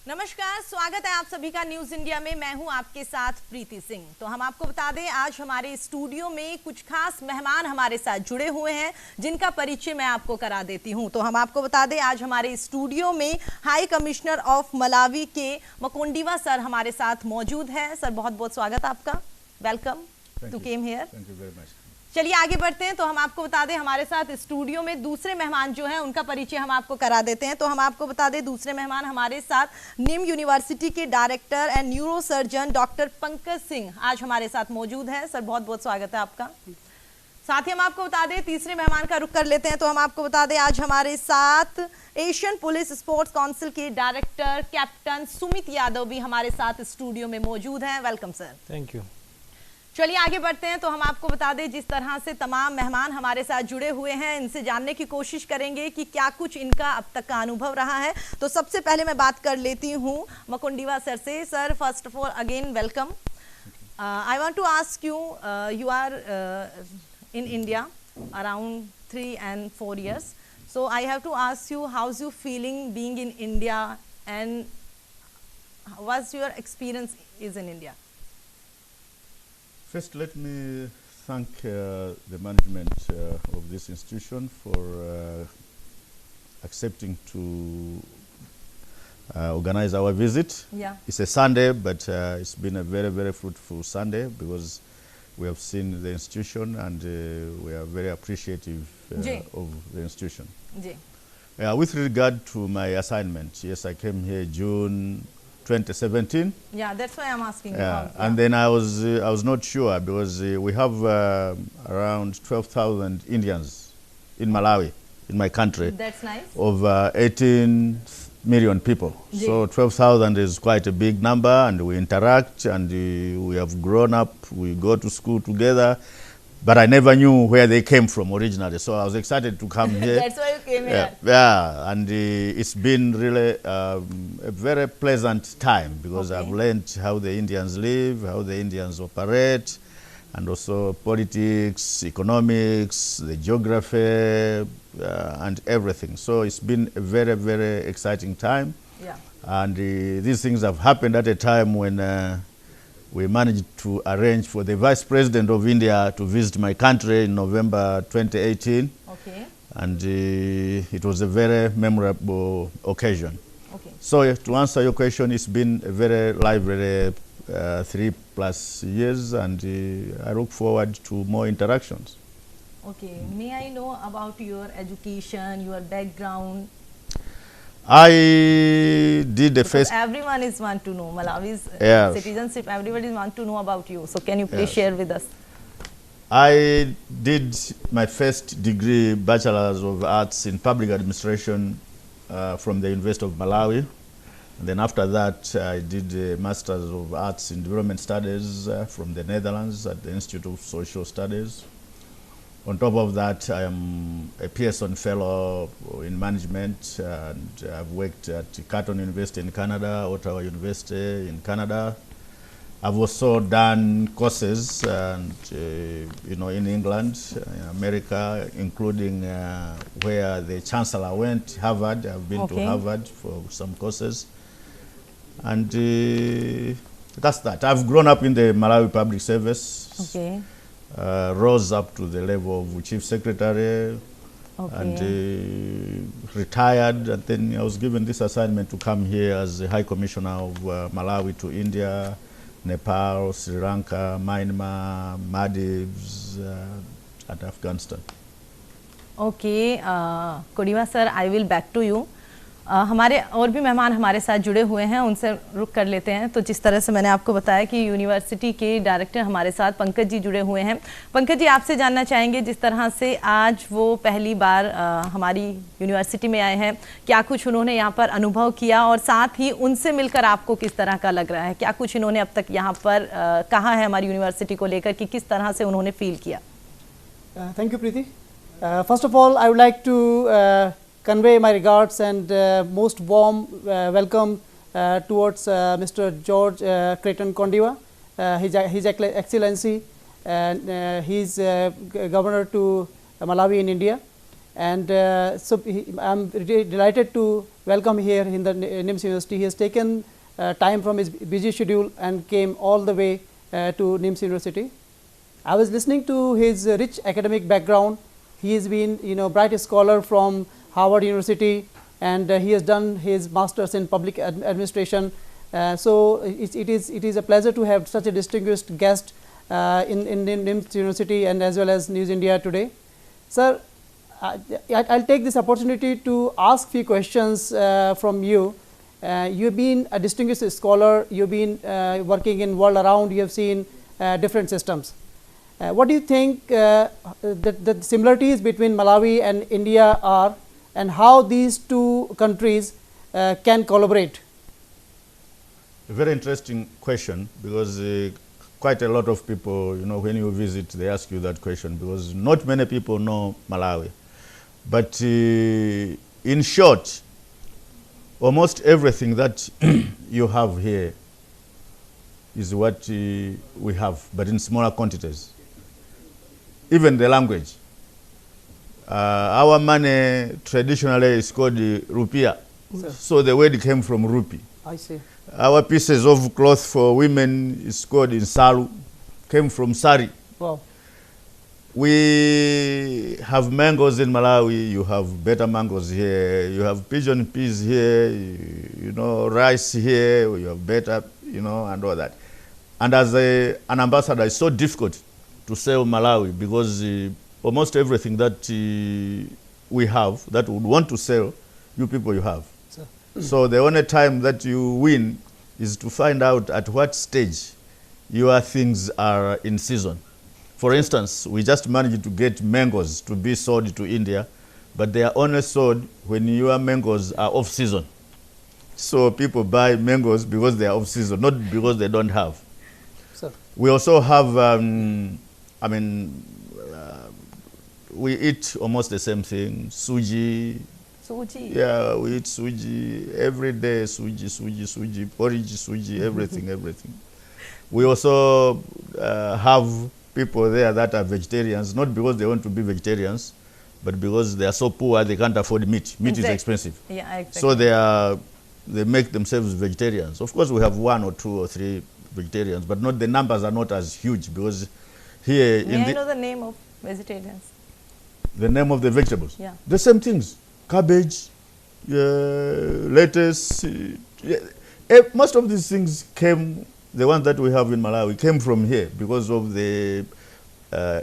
नमस्कार, स्वागत है आप सभी का न्यूज इंडिया में। मैं हूं आपके साथ प्रीति सिंह। तो हम आपको बता दें, आज हमारे स्टूडियो में कुछ खास मेहमान हमारे साथ जुड़े हुए हैं, जिनका परिचय मैं आपको करा देती हूं। तो हम आपको बता दें, आज हमारे स्टूडियो में हाई कमिश्नर ऑफ मलावी के मकोंडिवा सर हमारे साथ मौजूद है। सर, बहुत बहुत स्वागत आपका। Welcome to came here. Thank you very much. चलिए आगे बढ़ते हैं। तो हम आपको बता दें, हमारे साथ स्टूडियो में दूसरे मेहमान जो हैं उनका परिचय हम आपको करा देते हैं। तो हम आपको बता दें, दूसरे मेहमान हमारे साथ निम यूनिवर्सिटी के director and neuro surgeon doctor Pankaj Singh आज हमारे साथ मौजूद हैं। सर, बहुत बहुत स्वागत है आपका। साथ ही हम आपको बता दें, तीसरे मेहमान का रुख कर लेते हैं। तो हम आपको बता दें, आज हमारे साथ एशियन पुलिस स्पोर्ट्स काउंसिल के डायरेक्टर कैप्टन सुमित यादव भी हमारे साथ स्टूडियो में मौजूद हैं। Welcome sir. Thank you. चलिए आगे बढ़ते हैं। तो हम आपको बता दें, जिस तरह से तमाम मेहमान हमारे साथ जुड़े हुए हैं, इनसे जानने की कोशिश करेंगे कि क्या कुछ इनका अब तक का अनुभव रहा है। तो सबसे पहले मैं बात कर लेती हूँ मकोंडिवा सर से। Sir, first of all again welcome. I want to ask you, you are in India around 3 and 4 years. So I have to ask you, how's you feeling being in India and what's your experience is in India? First, let me thank the management of this institution for accepting to organize our visit. Yeah. It's a Sunday, but it's been a very, very fruitful Sunday because we have seen the institution and we are very appreciative of the institution. जी। With regard to my assignment, yes, I came here June 2017. Yeah, that's why I'm asking you. Yeah, and then I was not sure because we have around 12,000 Indians in Malawi, in my country. That's nice. Of 18 million people. Yeah. So 12,000 is quite a big number, and we interact, and we have grown up. We go to school together. But I never knew where they came from originally, so I was excited to come here. That's why you came here. Yeah, and it's been really a very pleasant time because Okay. I've learned how the Indians live, how the Indians operate, and also politics, economics, the geography, and everything. So it's been a very, very exciting time. Yeah. And these things have happened at a time when we managed to arrange for the Vice President of India to visit my country in November 2018. Okay. And it was a very memorable occasion. Okay. So to answer your question, it's been a very lively 3+ years, and I look forward to more interactions. Okay. May I know about your education, your background? I did the Because first. everyone is want to know Malawi's Yes. citizenship. Everybody want to know about you. So can you please Yes. share with us? I did my first degree, Bachelor's of Arts in Public Administration from the University of Malawi. And then after that, I did a Master's of Arts in Development Studies from the Netherlands at the Institute of Social Studies. On top of that, I am a Pearson Fellow in Management, and I've worked at Carleton University in Canada, Ottawa University in Canada. I've also done courses, and in England, in America, including where the Chancellor went, Harvard. I've been to Harvard for some courses, and that's that. I've grown up in the Malawi Public Service. Okay. Rose up to the level of Chief Secretary, and retired, and then I was given this assignment to come here as the High Commissioner of Malawi to India, Nepal, Sri Lanka, Myanmar, Maldives, and Afghanistan. Okay, कोडिवा sir, I will back to you. हमारे और भी मेहमान हमारे साथ जुड़े हुए हैं, उनसे रुक कर लेते हैं। तो जिस तरह से मैंने आपको बताया कि यूनिवर्सिटी के डायरेक्टर हमारे साथ पंकज जी जुड़े हुए हैं। पंकज जी, आपसे जानना चाहेंगे, जिस तरह से आज वो पहली बार हमारी यूनिवर्सिटी में आए हैं, क्या कुछ उन्होंने यहाँ पर अनुभव किया, और साथ ही उनसे मिलकर आपको किस तरह का लग रहा है? क्या कुछ इन्होंने अब तक यहाँ पर कहा है हमारी यूनिवर्सिटी को लेकर कि किस तरह से उन्होंने फील किया? Thank you, Preeti. First of all, I would like to convey my regards and most warm welcome towards Mr. George Mkondiwa, His Excellency, and he's governor to Malawi in India. And so I'm really delighted to welcome here in the NIMS University. He has taken time from his busy schedule and came all the way to NIMS University. I was listening to his rich academic background. He has been, bright scholar from Harvard University, and he has done his masters in public administration. So it is a pleasure to have such a distinguished guest in NIMS University and as well as News India today. Sir, I'll take this opportunity to ask few questions from you. You've been a distinguished scholar. You've been working in world around. You have seen different systems. What do you think the similarities between Malawi and India are, and how these two countries can collaborate? A very interesting question, because quite a lot of people, when you visit, they ask you that question, because not many people know Malawi. But in short, almost everything that you have here is what we have, but in smaller quantities. Even the language. Our money traditionally is called rupiah. So the word came from rupee. I see. Our pieces of cloth for women is called insalu, came from sari. Wow. We have mangoes in Malawi. You have better mangoes here. You have pigeon peas here. Rice here. You have better, and all that. And as an ambassador, it's so difficult to sell Malawi, because almost everything that we have that would want to sell, you people you have. So the only time that you win is to find out at what stage your things are in season. For instance, we just managed to get mangoes to be sold to India, but they are only sold when your mangoes are off season. So people buy mangoes because they are off season, not because they don't have. We also have, we eat almost the same thing, suji. Suji. Yeah, we eat suji every day, suji, porridge, suji, everything. We also have people there that are vegetarians, not because they want to be vegetarians, but because they are so poor they can't afford meat. Meat is expensive. Yeah, exactly. So they make themselves vegetarians. Of course, we have 1 or 2 or 3 vegetarians, but the numbers are not as huge, because here May I know the name of vegetarians? The name of the vegetables? Yeah. The same things. Cabbage, lettuce. Most of these things came, the ones that we have in Malawi, came from here because of the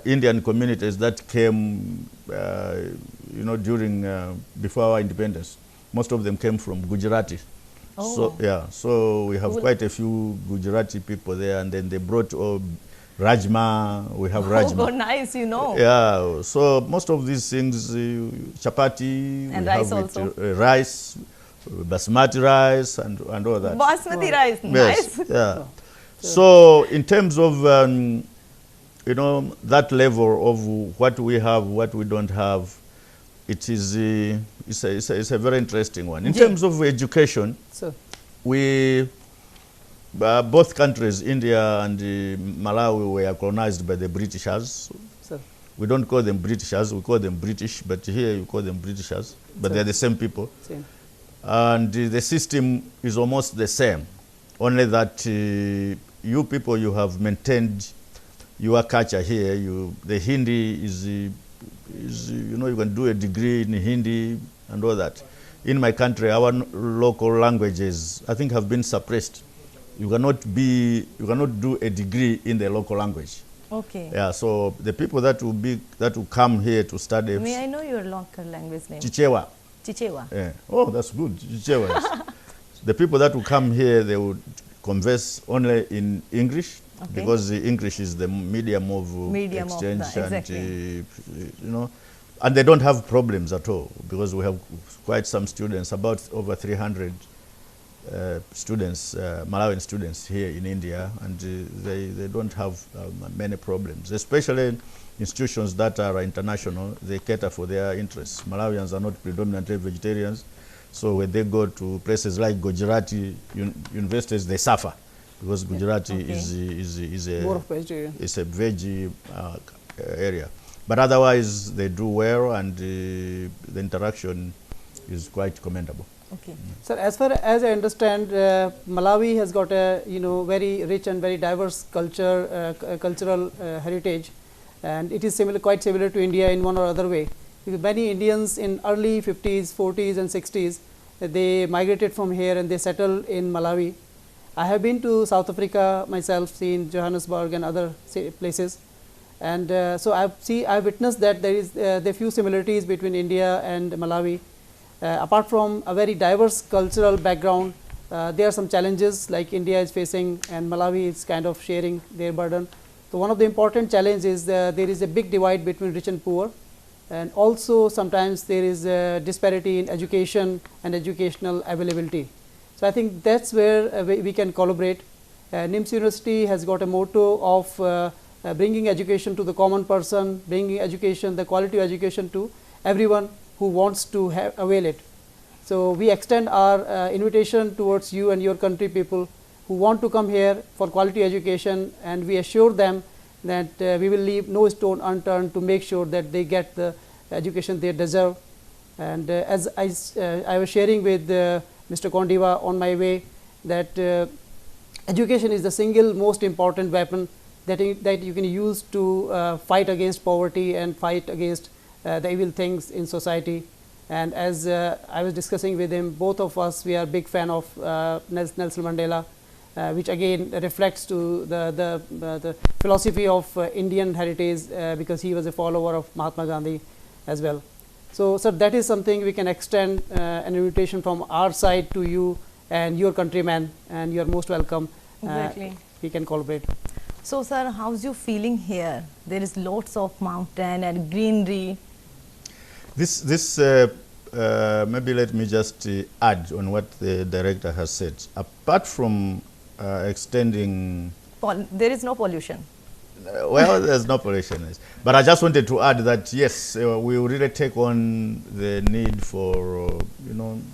Indian communities that came, before our independence. Most of them came from Gujarati. Oh. So we have quite a few Gujarati people there, and then they brought rajma. We have rajma. Oh, nice, Yeah, so most of these things, chapati, and we rice have also. Rice, basmati rice, and all that. Basmati rice, Yes, nice. yeah. So in terms of that level of what we have, what we don't have, it's a very interesting one. In terms of education, we both countries, India and Malawi, were colonized by the Britishers. We don't call them Britishers, we call them British, but here you call them Britishers, but they're the same people. And the system is almost the same, only that you people, you have maintained your culture here. The Hindi is you can do a degree in Hindi and all that. In my country, our local languages, I think, have been suppressed. You cannot do a degree in the local language. Okay. Yeah, so the people that will come here to study. May I know your local language name? Chichewa. Chichewa. Yeah. Oh, that's good. Chichewa. Yes. The people that will come here, they would converse only in English, because English is the medium of exchange, exactly. And they don't have problems at all, because we have quite some students, about over 300 students, Malawian students here in India, and they don't have many problems, especially institutions that are international. They cater for their interests. Malawians are not predominantly vegetarians. So when they go to places like Gujarati universities, they suffer because Gujarati is a more of vegetarian. It's a veggie area. But otherwise, they do well, and the interaction is quite commendable. Okay. Sir, as far as I understand, Malawi has got a very rich and very diverse cultural heritage, and it is quite similar to India in one or other way. Because many Indians in early 50s, 40s, and 60s, they migrated from here and they settled in Malawi. I have been to South Africa myself, seen Johannesburg and other places, and so I've witnessed that there are few similarities between India and Malawi. Apart from a very diverse cultural background, there are some challenges like India is facing and Malawi is kind of sharing their burden. So one of the important challenges is there is a big divide between rich and poor, and also sometimes there is a disparity in education and educational availability. So I think that's where we can collaborate. NIMS University has got a motto of bringing education to the common person, bringing education, the quality of education to everyone who wants to avail it. So we extend our invitation towards you and your country people who want to come here for quality education, and we assure them that we will leave no stone unturned to make sure that they get the education they deserve. And as I was sharing with Mr. Mkondiwa on my way, that education is the single most important weapon that you can use to fight against poverty and fight against the evil things in society. And as I was discussing with him, both of us, we are big fan of Nelson Mandela, which again reflects to the philosophy of Indian heritage, because he was a follower of Mahatma Gandhi as well. So sir, that is something we can extend an invitation from our side to you and your countrymen, and you are most welcome. Exactly. We can collaborate. So sir, how's you feeling here? There is lots of mountain and greenery. Maybe let me just add on what the director has said. Apart from extending... there is no pollution. Well, there's no pollution. But I just wanted to add that, yes, we will really take on the need for,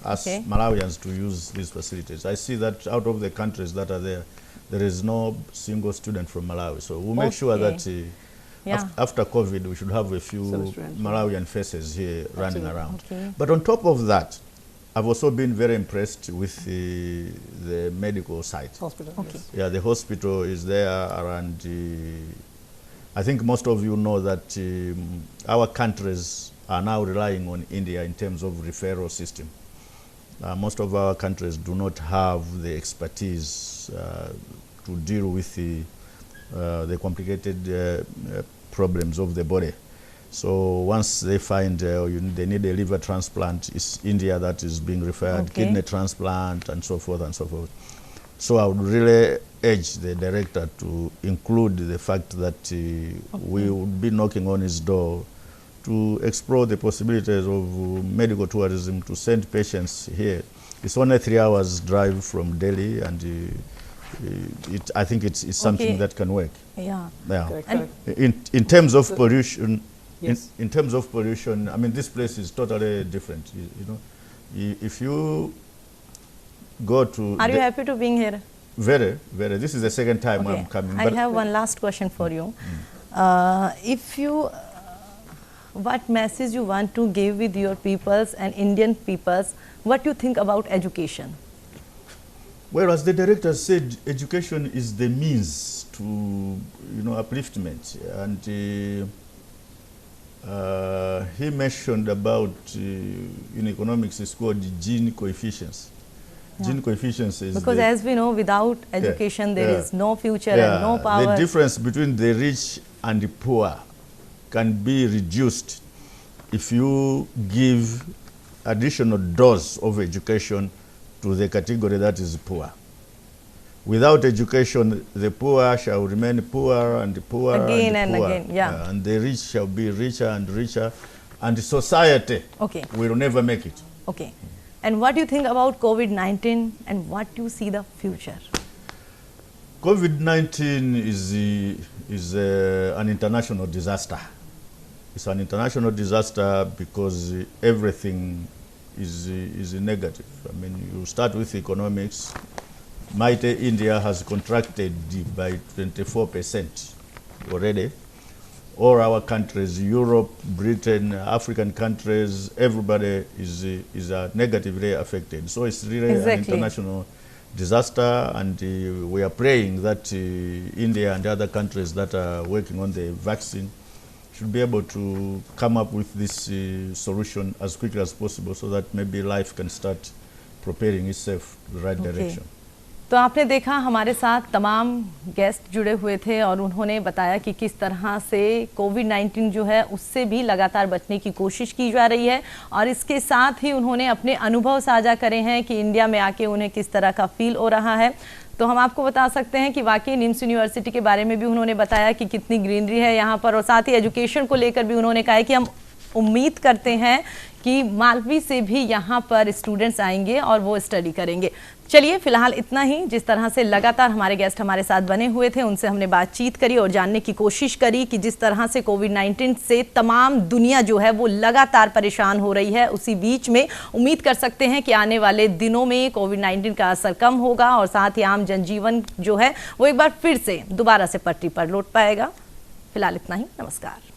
us Malawians to use these facilities. I see that out of the countries that are there, there is no single student from Malawi. So we'll make sure that after COVID, we should have a few Malawian faces here running around. Okay. But on top of that, I've also been very impressed with the medical site. Hospital. Okay. Yes. Yeah, the hospital is there around. I think most of you know that our countries are now relying on India in terms of referral system. Most of our countries do not have the expertise to deal with the complicated problems of the body. So once they find they need a liver transplant, it's India that is being referred, kidney transplant, and so forth and so forth. So I would really urge the director to include the fact that we would be knocking on his door to explore the possibilities of medical tourism, to send patients here. It's only 3 hours drive from Delhi, and I think it's something that can work. Yeah. Correct. In terms of pollution, yes. in terms of pollution, I mean, this place is totally different. If you go to... Are you happy to being here? Very, very. This is the second time I'm coming. I have one last question for you. What message you want to give with your peoples and Indian peoples? What you think about education? Well, as the director said, education is the means to, upliftment. And he mentioned about, in economics, it's called Gini coefficients. Gini coefficients is... Because as we know, without education, there is no future and no power. The difference between the rich and the poor can be reduced if you give additional dose of education to the category that is poor. Without education, the poor shall remain poor and poor again and poor. Again, yeah. And the rich shall be richer and richer, and society will never make it. Okay. And what do you think about COVID-19, and what do you see the future? COVID-19 is an international disaster. It's an international disaster because everything is negative. I mean, you start with economics. Mighty India has contracted by 24% already. All our countries, Europe, Britain, African countries, everybody is negatively affected. So it's really an international disaster, and we are praying that India and other countries that are working on the vaccine should be able to come up with this solution as quickly as possible, so that maybe life can start preparing itself the right direction. तो आपने देखा हमारे साथ तमाम guest जुड़े हुए थे और उन्होंने बताया कि किस तरह से कोविड-19 जो है उससे भी लगातार बचने की कोशिश की जा रही है, और इसके साथ ही उन्होंने अपने अनुभव साझा करे हैं कि इंडिया में आके उन्हें किस तरह का फील हो रहा है। तो हम आपको बता सकते हैं कि वाकई निम्स यूनिवर्सिटी के बारे में भी उन्होंने बताया कि कितनी ग्रीनरी है यहाँ पर, और साथ ही एजुकेशन को लेकर भी उन्होंने कहा है कि हम उम्मीद करते हैं कि मालवी से भी यहाँ पर स्टूडेंट्स आएंगे और वो स्टडी करेंगे। चलिए फिलहाल इतना ही। जिस तरह से लगातार हमारे गेस्ट हमारे साथ बने हुए थे, उनसे हमने बातचीत करी और जानने की कोशिश करी कि जिस तरह से कोविड-19 से तमाम दुनिया जो है वो लगातार परेशान हो रही है, उसी बीच में उम्मीद कर सकते हैं कि आने वाले दिनों में कोविड-19 का असर कम होगा और साथ ही आम जनजीवन जो है वो एक बार फिर से दोबारा से पटरी पर लौट पाएगा। फिलहाल इतना ही। नमस्कार।